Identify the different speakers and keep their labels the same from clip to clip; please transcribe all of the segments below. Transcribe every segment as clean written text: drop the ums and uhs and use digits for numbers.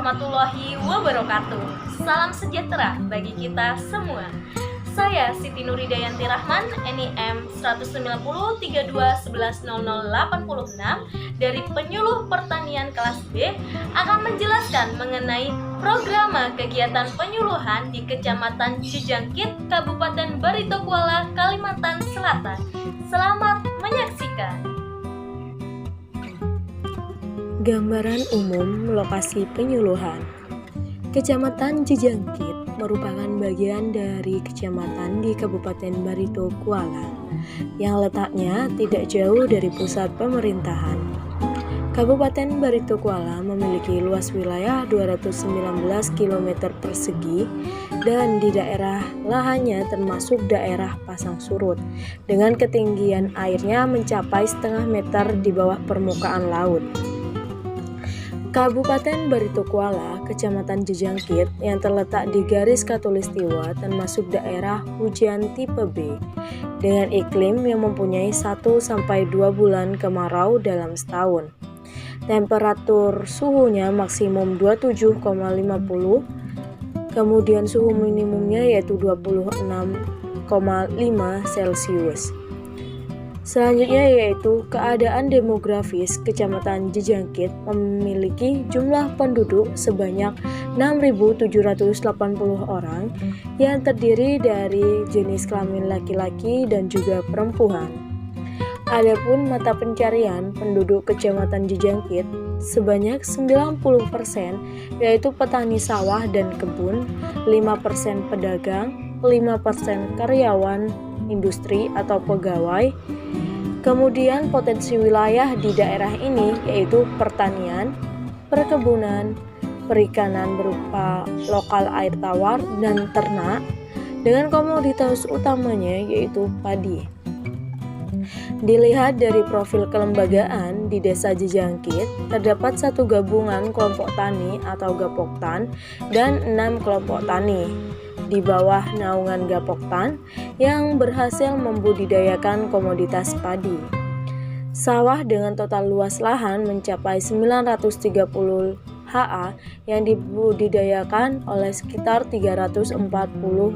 Speaker 1: warahmatullahi wabarakatuh. Salam sejahtera bagi kita semua. Saya Siti Nuridayanti Rahman, NIM 19032110086 dari Penyuluh Pertanian kelas B akan menjelaskan mengenai program kegiatan penyuluhan di Kecamatan Cijangkit, Kabupaten Barito Kuala, Kalimantan Selatan. Selamat menyaksikan.
Speaker 2: Gambaran umum lokasi penyuluhan. Kecamatan Cijangkit merupakan bagian dari kecamatan di Kabupaten Barito Kuala yang letaknya tidak jauh dari pusat pemerintahan. Kabupaten Barito Kuala memiliki luas wilayah 219 km persegi dan di daerah lahannya termasuk daerah pasang surut dengan ketinggian airnya mencapai setengah meter di bawah permukaan laut. Kabupaten Barito Kuala, Kecamatan Cijangkit yang terletak di garis khatulistiwa termasuk daerah hujan tipe B dengan iklim yang mempunyai 1-2 bulan kemarau dalam setahun. Temperatur suhunya maksimum 27,50, kemudian suhu minimumnya yaitu 26,5 Celcius. Selanjutnya yaitu keadaan demografis. Kecamatan Cijangkit memiliki jumlah penduduk sebanyak 6.780 orang yang terdiri dari jenis kelamin laki-laki dan juga perempuan. Adapun mata pencarian penduduk Kecamatan Cijangkit sebanyak 90% yaitu petani sawah dan kebun, 5% pedagang, 5% karyawan industri atau pegawai. Kemudian potensi wilayah di daerah ini yaitu pertanian, perkebunan, perikanan berupa lokal air tawar dan ternak dengan komoditas utamanya yaitu padi. Dilihat dari profil kelembagaan di Desa Cijangkit, terdapat 1 gabungan kelompok tani atau Gapoktan dan 6 kelompok tani di bawah naungan Gapoktan yang berhasil membudidayakan komoditas padi. Sawah dengan total luas lahan mencapai 930 ha yang dibudidayakan oleh sekitar 340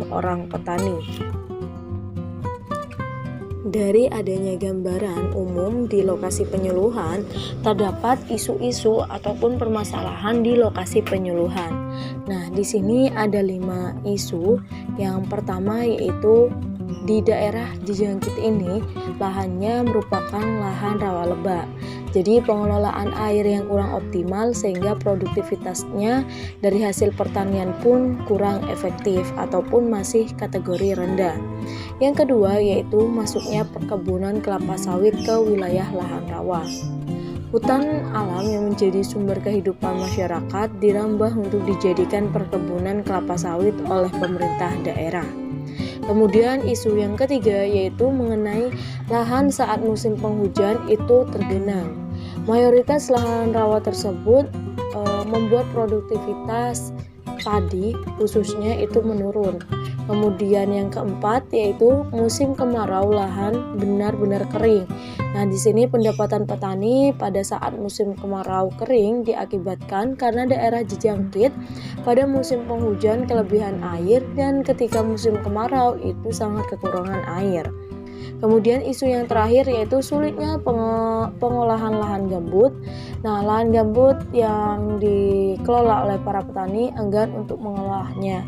Speaker 2: orang petani. Dari adanya gambaran umum di lokasi penyuluhan, terdapat isu-isu ataupun permasalahan di lokasi penyuluhan. Nah, di sini ada 5 isu. Yang pertama yaitu di daerah Cijangkit ini lahannya merupakan lahan rawa lebak. Jadi pengelolaan air yang kurang optimal sehingga produktivitasnya dari hasil pertanian pun kurang efektif ataupun masih kategori rendah. Yang kedua yaitu masuknya perkebunan kelapa sawit ke wilayah lahan rawa. Hutan alam yang menjadi sumber kehidupan masyarakat dirambah untuk dijadikan perkebunan kelapa sawit oleh pemerintah daerah. Kemudian isu yang ketiga yaitu mengenai lahan saat musim penghujan itu tergenang. Mayoritas lahan rawa tersebut membuat produktivitas padi khususnya itu menurun. Kemudian yang keempat yaitu musim kemarau lahan benar-benar kering. Nah, di sini pendapatan petani pada saat musim kemarau kering diakibatkan karena daerah Cijangkit pada musim penghujan kelebihan air dan ketika musim kemarau itu sangat kekurangan air. Kemudian isu yang terakhir yaitu sulitnya pengolahan lahan gambut. Nah, lahan gambut yang dikelola oleh para petani enggan untuk mengolahnya.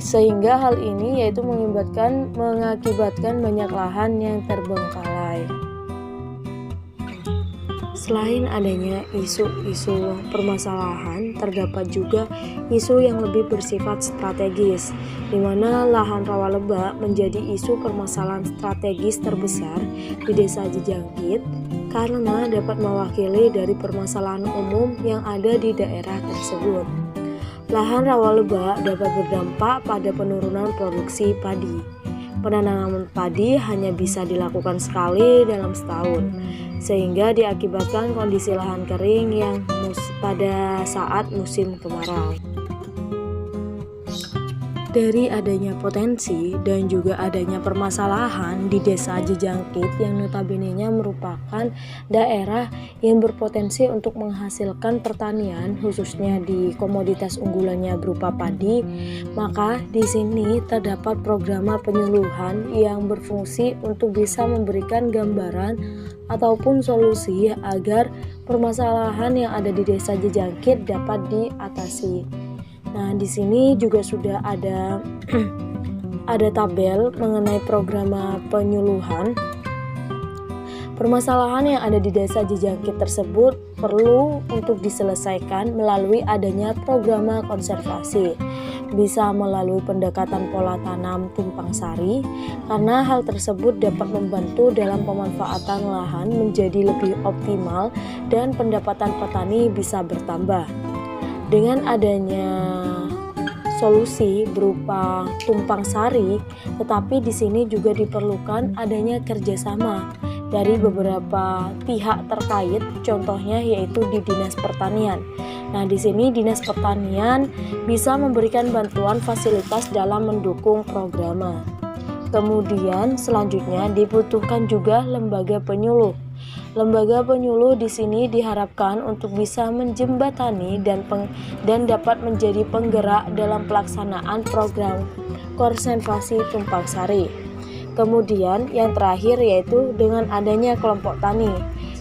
Speaker 2: Sehingga hal ini yaitu mengakibatkan banyak lahan yang terbengkalai. Selain adanya isu-isu permasalahan, terdapat juga isu yang lebih bersifat strategis, di mana lahan rawa lebak menjadi isu permasalahan strategis terbesar di Desa Cijangkit karena dapat mewakili dari permasalahan umum yang ada di daerah tersebut. Lahan rawa lebak dapat berdampak pada penurunan produksi padi. Penanaman padi hanya bisa dilakukan sekali dalam setahun, sehingga diakibatkan kondisi lahan kering yang pada saat musim kemarau. Dari adanya potensi dan juga adanya permasalahan di Desa Jejangkit yang notabene-nya merupakan daerah yang berpotensi untuk menghasilkan pertanian khususnya di komoditas unggulannya berupa padi, maka di sini terdapat program penyuluhan yang berfungsi untuk bisa memberikan gambaran ataupun solusi agar permasalahan yang ada di Desa Jejangkit dapat diatasi. Nah, di sini juga sudah ada ada tabel mengenai program penyuluhan. Permasalahan yang ada di Desa Jejangkit tersebut perlu untuk diselesaikan melalui adanya program konservasi. Bisa melalui pendekatan pola tanam tumpang sari, karena hal tersebut dapat membantu dalam pemanfaatan lahan menjadi lebih optimal dan pendapatan petani bisa bertambah. Dengan adanya solusi berupa tumpang sari, tetapi di sini juga diperlukan adanya kerjasama dari beberapa pihak terkait, contohnya yaitu di Dinas Pertanian. Nah, di sini Dinas Pertanian bisa memberikan bantuan fasilitas dalam mendukung program. Kemudian selanjutnya dibutuhkan juga lembaga penyuluh. Lembaga penyuluh di sini diharapkan untuk bisa menjembatani dan dapat menjadi penggerak dalam pelaksanaan program konservasi tumpang sari. Kemudian yang terakhir yaitu dengan adanya kelompok tani.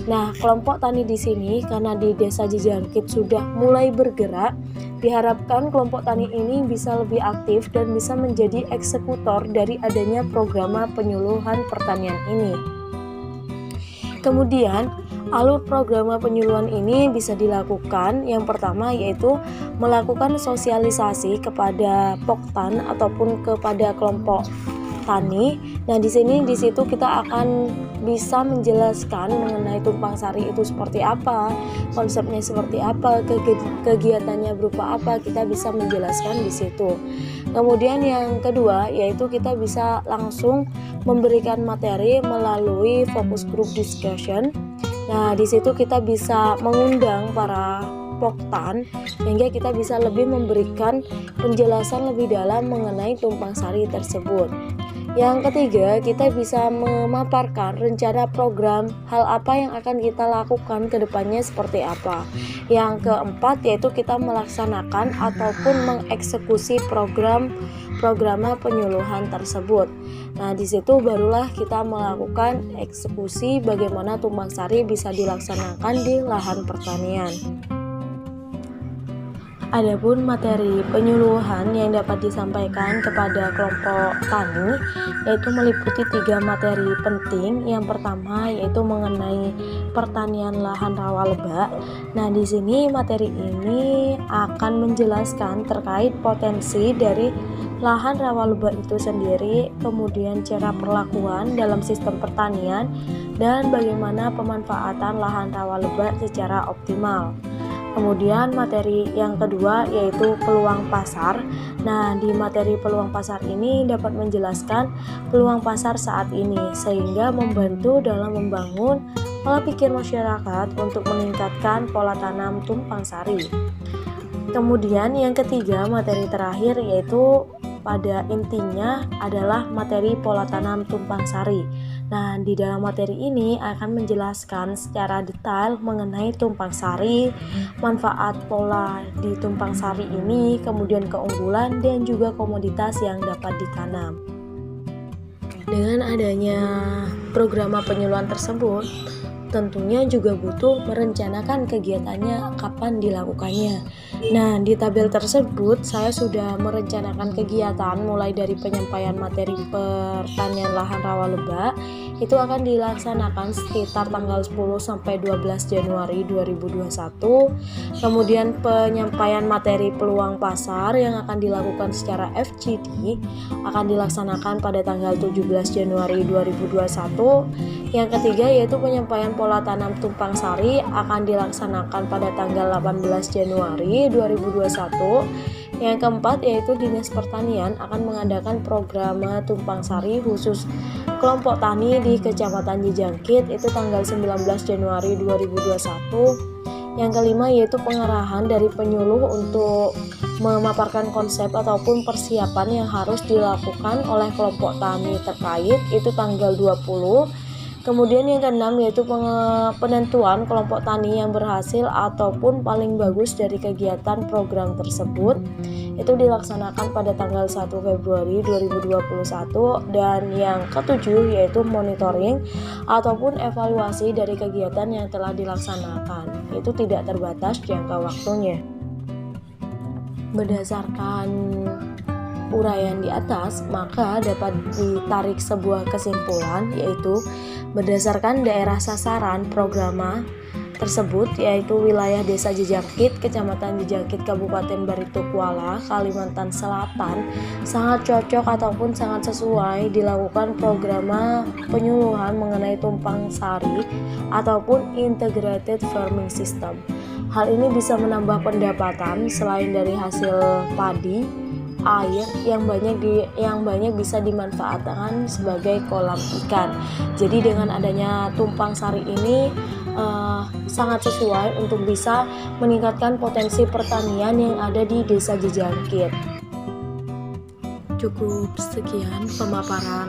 Speaker 2: Nah, kelompok tani di sini karena di Desa Jejangkit sudah mulai bergerak, diharapkan kelompok tani ini bisa lebih aktif dan bisa menjadi eksekutor dari adanya program penyuluhan pertanian ini. Kemudian, alur program penyuluhan ini bisa dilakukan yang pertama yaitu melakukan sosialisasi kepada poktan ataupun kepada kelompok tani. Nah, di situ kita akan bisa menjelaskan mengenai tumpang sari itu seperti apa, konsepnya seperti apa, kegiatannya berupa apa, kita bisa menjelaskan di situ. Kemudian yang kedua yaitu kita bisa langsung memberikan materi melalui focus group discussion. Nah, di situ kita bisa mengundang para poktan sehingga kita bisa lebih memberikan penjelasan lebih dalam mengenai tumpang sari tersebut. Yang ketiga, kita bisa memaparkan rencana program, hal apa yang akan kita lakukan ke depannya seperti apa. Yang keempat, yaitu kita melaksanakan ataupun mengeksekusi program penyuluhan tersebut. Nah, di situ barulah kita melakukan eksekusi bagaimana tumpang sari bisa dilaksanakan di lahan pertanian. Adapun materi penyuluhan yang dapat disampaikan kepada kelompok tani yaitu meliputi 3 materi penting. Yang pertama yaitu mengenai pertanian lahan rawa lebak. Nah, di sini materi ini akan menjelaskan terkait potensi dari lahan rawa lebak itu sendiri, kemudian cara perlakuan dalam sistem pertanian dan bagaimana pemanfaatan lahan rawa lebak secara optimal. Kemudian materi yang kedua yaitu peluang pasar. Nah, di materi peluang pasar ini dapat menjelaskan peluang pasar saat ini sehingga membantu dalam membangun pola pikir masyarakat untuk meningkatkan pola tanam tumpang sari. Kemudian yang ketiga, materi terakhir yaitu pada intinya adalah materi pola tanam tumpang sari. Nah, di dalam materi ini akan menjelaskan secara detail mengenai tumpang sari, manfaat pola di tumpang sari ini, kemudian keunggulan dan juga komoditas yang dapat ditanam. Dengan adanya program penyuluhan tersebut, tentunya juga butuh merencanakan kegiatannya kapan dilakukannya. Nah, di tabel tersebut saya sudah merencanakan kegiatan mulai dari penyampaian materi pertanian lahan rawa lebak itu akan dilaksanakan sekitar tanggal 10 sampai 12 Januari 2021. Kemudian penyampaian materi peluang pasar yang akan dilakukan secara FGD akan dilaksanakan pada tanggal 17 Januari 2021. Yang ketiga yaitu penyampaian pola tanam tumpang sari akan dilaksanakan pada tanggal 18 Januari 2021. Yang keempat yaitu Dinas Pertanian akan mengadakan program tumpang sari khusus kelompok tani di Kecamatan Jejangkit itu tanggal 19 Januari 2021. Yang kelima yaitu pengarahan dari penyuluh untuk memaparkan konsep ataupun persiapan yang harus dilakukan oleh kelompok tani terkait, itu tanggal 20. Kemudian yang keenam yaitu penentuan kelompok tani yang berhasil ataupun paling bagus dari kegiatan program tersebut. Itu dilaksanakan pada tanggal 1 Februari 2021. Dan yang ketujuh yaitu monitoring ataupun evaluasi dari kegiatan yang telah dilaksanakan. Itu tidak terbatas jangka waktunya. Berdasarkan uraian di atas, maka dapat ditarik sebuah kesimpulan, yaitu berdasarkan daerah sasaran programa tersebut, yaitu wilayah Desa Jejangkit, Kecamatan Jejangkit, Kabupaten Barito Kuala, Kalimantan Selatan, sangat cocok ataupun sangat sesuai dilakukan programa penyuluhan mengenai tumpang sari ataupun integrated farming system. Hal ini bisa menambah pendapatan selain dari hasil padi, air yang banyak bisa dimanfaatkan sebagai kolam ikan. Jadi dengan adanya tumpang sari ini sangat sesuai untuk bisa meningkatkan potensi pertanian yang ada di Desa Jejangkit. Cukup sekian pemaparan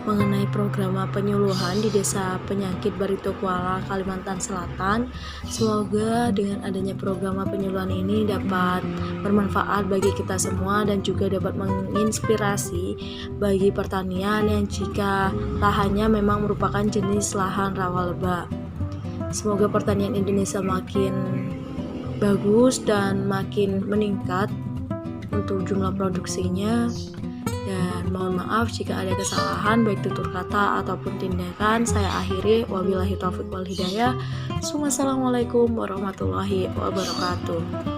Speaker 2: mengenai program penyuluhan di Desa Penyakit Barito Kuala, Kalimantan Selatan. Semoga dengan adanya program penyuluhan ini dapat bermanfaat bagi kita semua dan juga dapat menginspirasi bagi pertanian yang jika lahannya memang merupakan jenis lahan rawa lebah. Semoga pertanian Indonesia makin bagus dan makin meningkat untuk jumlah produksinya. Dan mohon maaf jika ada kesalahan baik tutur kata ataupun tindakan. Saya akhiri, wabillahi taufiq wal hidayah. Assalamualaikum warahmatullahi wabarakatuh.